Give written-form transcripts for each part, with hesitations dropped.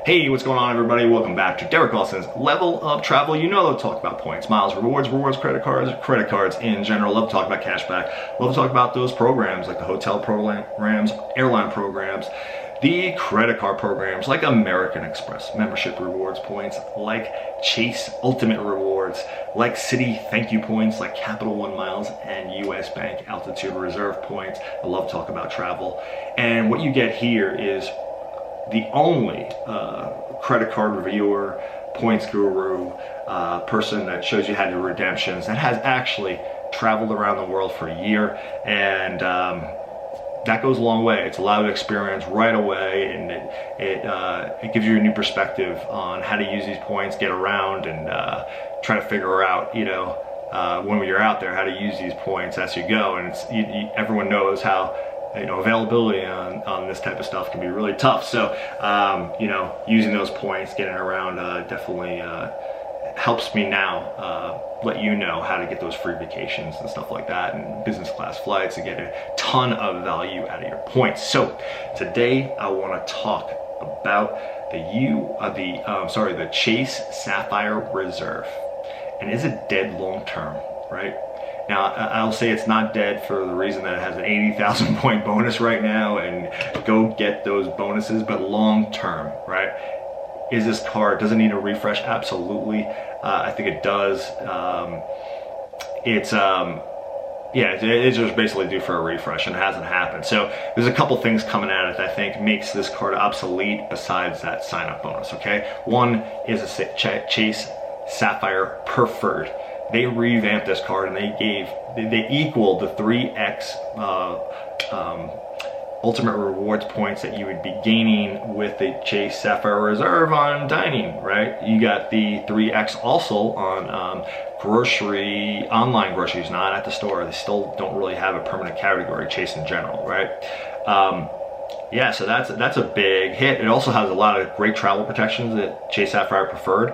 Hey, what's going on, everybody? Welcome back to Derek Lawson's Level Up Travel. You know, they'll talk about points, miles, rewards, credit cards in general. Love to talk about cashback. Love to talk about those programs like the hotel programs, airline programs, the credit card programs like American Express, membership rewards points, like Chase Ultimate Rewards, like Citi Thank You points, like Capital One Miles and US Bank Altitude Reserve points. I love to talk about travel. And what you get here is the only credit card reviewer, points guru, person that shows you how to do redemptions that has actually traveled around the world for a year, and that goes a long way. It's a lot of experience right away, and it gives you a new perspective on how to use these points, get around, and try to figure out, when you're out there, how to use these points as you go. And everyone knows how availability on this type of stuff can be really tough. So, using those points, getting around definitely helps me now let you know how to get those free vacations and stuff like that, and business class flights, to get a ton of value out of your points. So today I want to talk about the Chase Sapphire Reserve. And is it dead long term, right? Now, I'll say it's not dead for the reason that it has an 80,000 point bonus right now, and go get those bonuses, but long term, right? Is this card, does it need a refresh? Absolutely. I think it does. It's just basically due for a refresh, and it hasn't happened. So there's a couple things coming at it that I think makes this card obsolete besides that sign up bonus, okay? One is a Chase Sapphire Preferred. They revamped this card, and they equaled the 3x ultimate rewards points that you would be gaining with the Chase Sapphire Reserve on dining, right? You got the 3x also on online groceries, not at the store. They still don't really have a permanent category, Chase in general, right? So that's a big hit. It also has a lot of great travel protections that Chase Sapphire Preferred.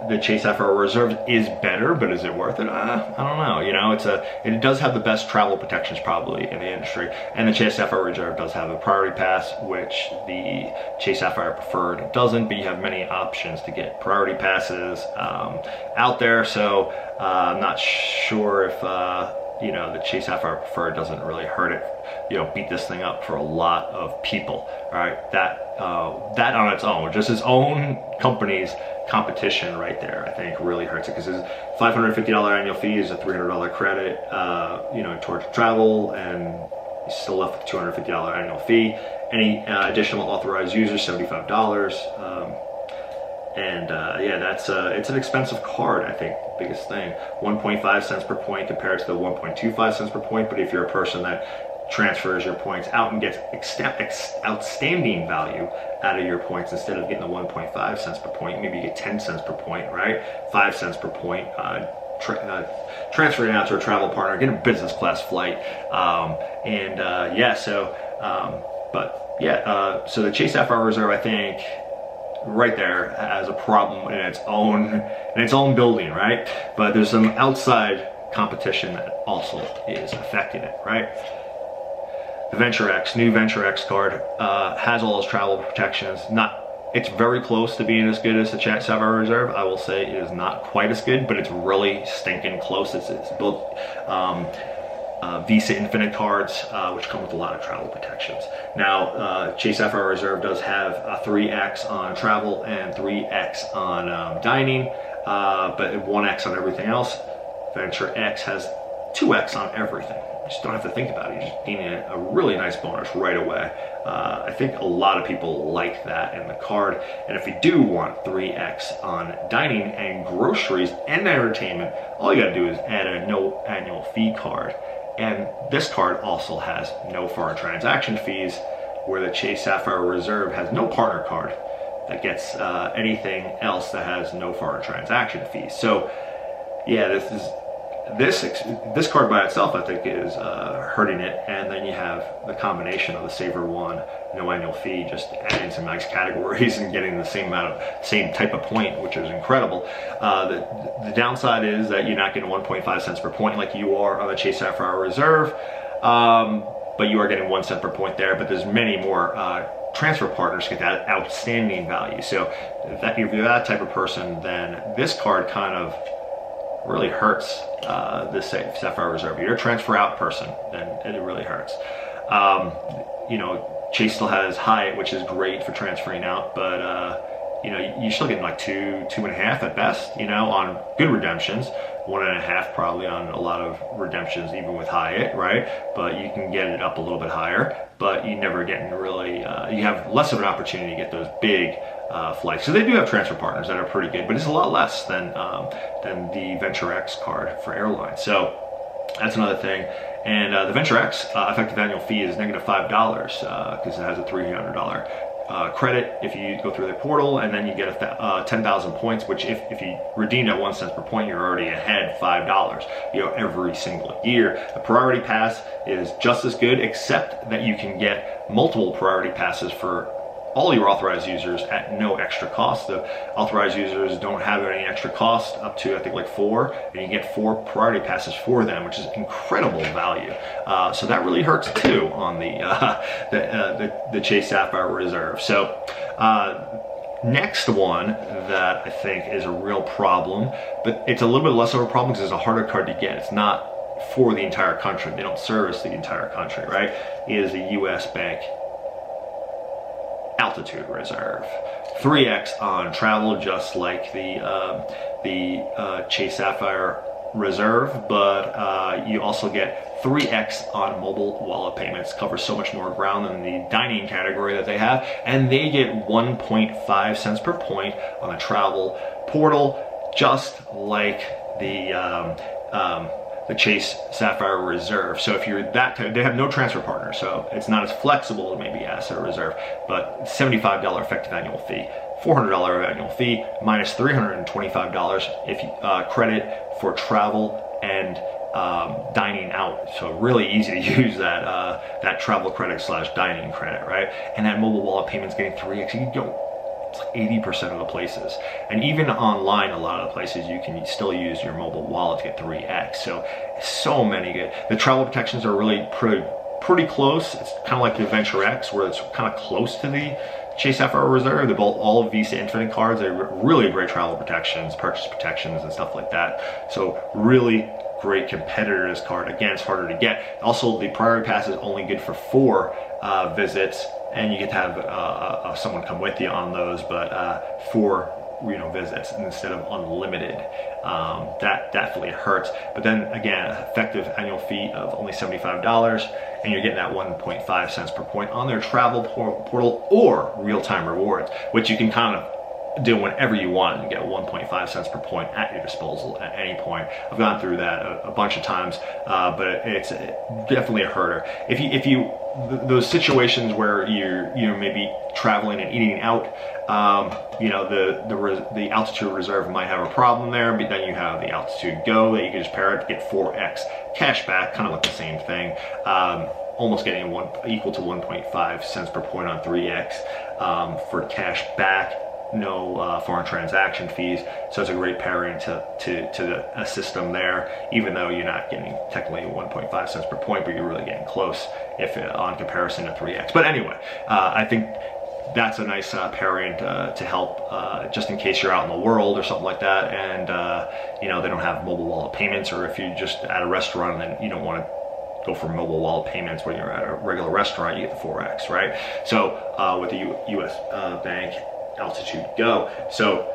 The Chase Sapphire Reserve is better, but is it worth it? I don't know. It does have the best travel protections probably in the industry, and the Chase Sapphire Reserve does have a priority pass, which the Chase Sapphire Preferred doesn't. But you have many options to get priority passes out there. So I'm not sure if the Chase Sapphire Preferred doesn't really hurt it. Beat this thing up for a lot of people. All right, that on its own, just its own company's competition right there, I think really hurts it, because it's $550 annual fee is a $300 credit, towards travel, and you're still left with $250 annual fee. Any additional authorized users, $75. It's an expensive card. I think the biggest thing, 1.5 cents per point compared to the 1.25 cents per point. But if you're a person that transfers your points out and gets outstanding value out of your points, instead of getting the 1.5 cents per point, maybe you get 10 cents per point, right? 5 cents per point. Transferring out to a travel partner, get a business class flight, so the Chase Sapphire Reserve, I think, right there has a problem in its own building, right? But there's some outside competition that also is affecting it, right? The new Venture X card has all those travel protections. It's very close to being as good as the Chase Sapphire Reserve. I will say it is not quite as good, but it's really stinking close. It's built Visa Infinite cards, which come with a lot of travel protections. Now, Chase Sapphire Reserve does have a 3x on travel and 3x on dining, but 1x on everything else. Venture X has 2x on everything. You just don't have to think about it. You're just gaining a really nice bonus right away. I think a lot of people like that in the card. And if you do want 3x on dining and groceries and entertainment, all you gotta do is add a no annual fee card. And this card also has no foreign transaction fees, where the Chase Sapphire Reserve has no partner card that gets anything else that has no foreign transaction fees. So yeah, this card by itself, I think, is hurting it. And then you have the combination of the Saver One, no annual fee, just adding some nice categories and getting the same type of point, which is incredible. The downside is that you're not getting 1.5 cents per point like you are on the Chase Sapphire Reserve, but you are getting 1 cent per point there. But there's many more transfer partners get that outstanding value. So if you're that type of person, then this card kind of really hurts the Sapphire Reserve. If you're a transfer out person, then it really hurts. You know, Chase still has Hyatt, which is great for transferring out, but you know, you're still getting like 2.5 at best, you know, on good redemptions. 1.5 probably on a lot of redemptions, even with Hyatt, right? But you can get it up a little bit higher, but you never getting really, you have less of an opportunity to get those big flights. So they do have transfer partners that are pretty good, but it's a lot less than the Venture X card for airlines. So that's another thing. And the Venture X effective annual fee is -$5 because it has a $300 credit if you go through the portal, and then you get 10,000 points, which if you redeemed at 1 cent per point, you're already ahead $5, you know, every single year. The priority pass is just as good, except that you can get multiple priority passes for all your authorized users at no extra cost. The authorized users don't have any extra cost up to, I think, like 4, and you get 4 priority passes for them, which is incredible value. So that really hurts too on the Chase Sapphire Reserve. So next one that I think is a real problem, but it's a little bit less of a problem because it's a harder card to get. It's not for the entire country. They don't service the entire country, right? Is the U.S. Bank Altitude Reserve. 3x on travel, just like the Chase Sapphire Reserve, but you also get 3x on mobile wallet payments. Covers so much more ground than the dining category that they have, and they get 1.5 cents per point on the travel portal, just like the Chase Sapphire Reserve. So if you're that type, they have no transfer partner, so it's not as flexible as maybe Asset Reserve, but $75 effective annual fee, $400 annual fee, minus $325 if you credit for travel and dining out. So really easy to use that travel credit / dining credit, right? And that mobile wallet payment's getting 3x. You can go, it's like 80% of the places, and even online, a lot of the places you can still use your mobile wallet to get 3x. So many good. The travel protections are really pretty close. It's kind of like the Venture X, where it's kind of close to the Chase Sapphire Reserve. They're both all Visa Infinite cards. They're really great travel protections, purchase protections, and stuff like that. So really great competitor to this card. Again, it's harder to get. Also, the priority pass is only good for 4 visits, and you get to have someone come with you on those, but 4 visits instead of unlimited. That definitely hurts. But then again, effective annual fee of only $75, and you're getting that 1.5 cents per point on their travel portal or real-time rewards, which you can kind of do whenever you want and get 1.5 cents per point at your disposal at any point. I've gone through that a bunch of times, but it's definitely a herder. If you those situations where you're maybe traveling and eating out, the Altitude Reserve might have a problem there, but then you have the Altitude Go that you can just pair it to get 4x cash back, kind of like the same thing. Almost getting equal to 1.5 cents per point on 3x for cash back. No foreign transaction fees, so it's a great pairing to a system there, even though you're not getting technically 1.5 cents per point, but you're really getting close if on comparison to 3x. But anyway, I think that's a nice pairing to help just in case you're out in the world or something like that, and they don't have mobile wallet payments, or if you're just at a restaurant and then you don't want to go for mobile wallet payments when you're at a regular restaurant, you get the 4x, right? So with the U.S. Bank Altitude Go. So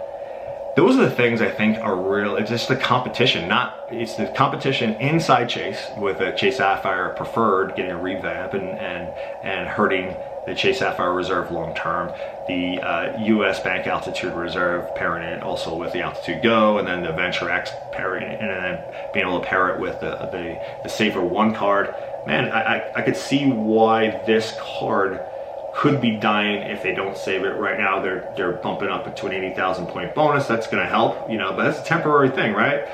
those are the things I think are real. It's just the competition, it's the competition inside Chase with a Chase Sapphire Preferred getting a revamp and hurting the Chase Sapphire Reserve long term. The U.S. Bank Altitude Reserve pairing it also with the Altitude Go, and then the Venture X pairing it, and then being able to pair it with the Saver One card. Man, I could see why this card could be dying if they don't save it. Right now they're bumping up into an 80,000 point bonus. That's going to help, but that's a temporary thing, right?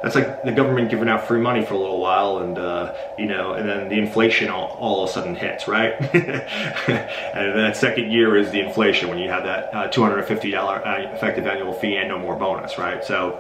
That's like the government giving out free money for a little while, and and then the inflation all of a sudden hits, right? And then that second year is the inflation, when you have that $250 effective annual fee and no more bonus, right? So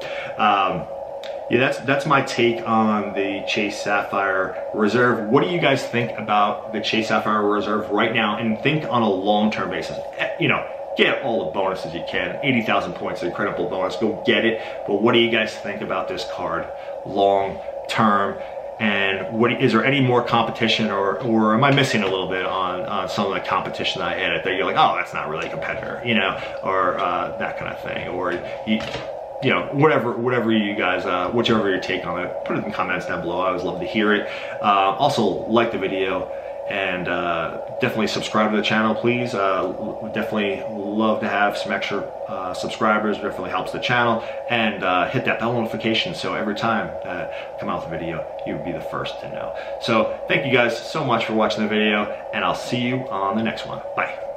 Yeah, that's my take on the Chase Sapphire Reserve. What do you guys think about the Chase Sapphire Reserve right now? And think on a long-term basis. You know, get all the bonuses you can. 80,000 points, an incredible bonus. Go get it. But what do you guys think about this card long-term? And what is there any more competition, or am I missing a little bit on some of the competition that I added that you're like, oh, that's not really a competitor, you know, or that kind of thing, or you know, whatever you guys, whichever your take on it, put it in the comments down below. I always love to hear it. Also, like the video, and definitely subscribe to the channel, please. We definitely love to have some extra subscribers. It definitely helps the channel. And hit that bell notification so every time I come out with a video, you would be the first to know. So thank you guys so much for watching the video, and I'll see you on the next one. Bye.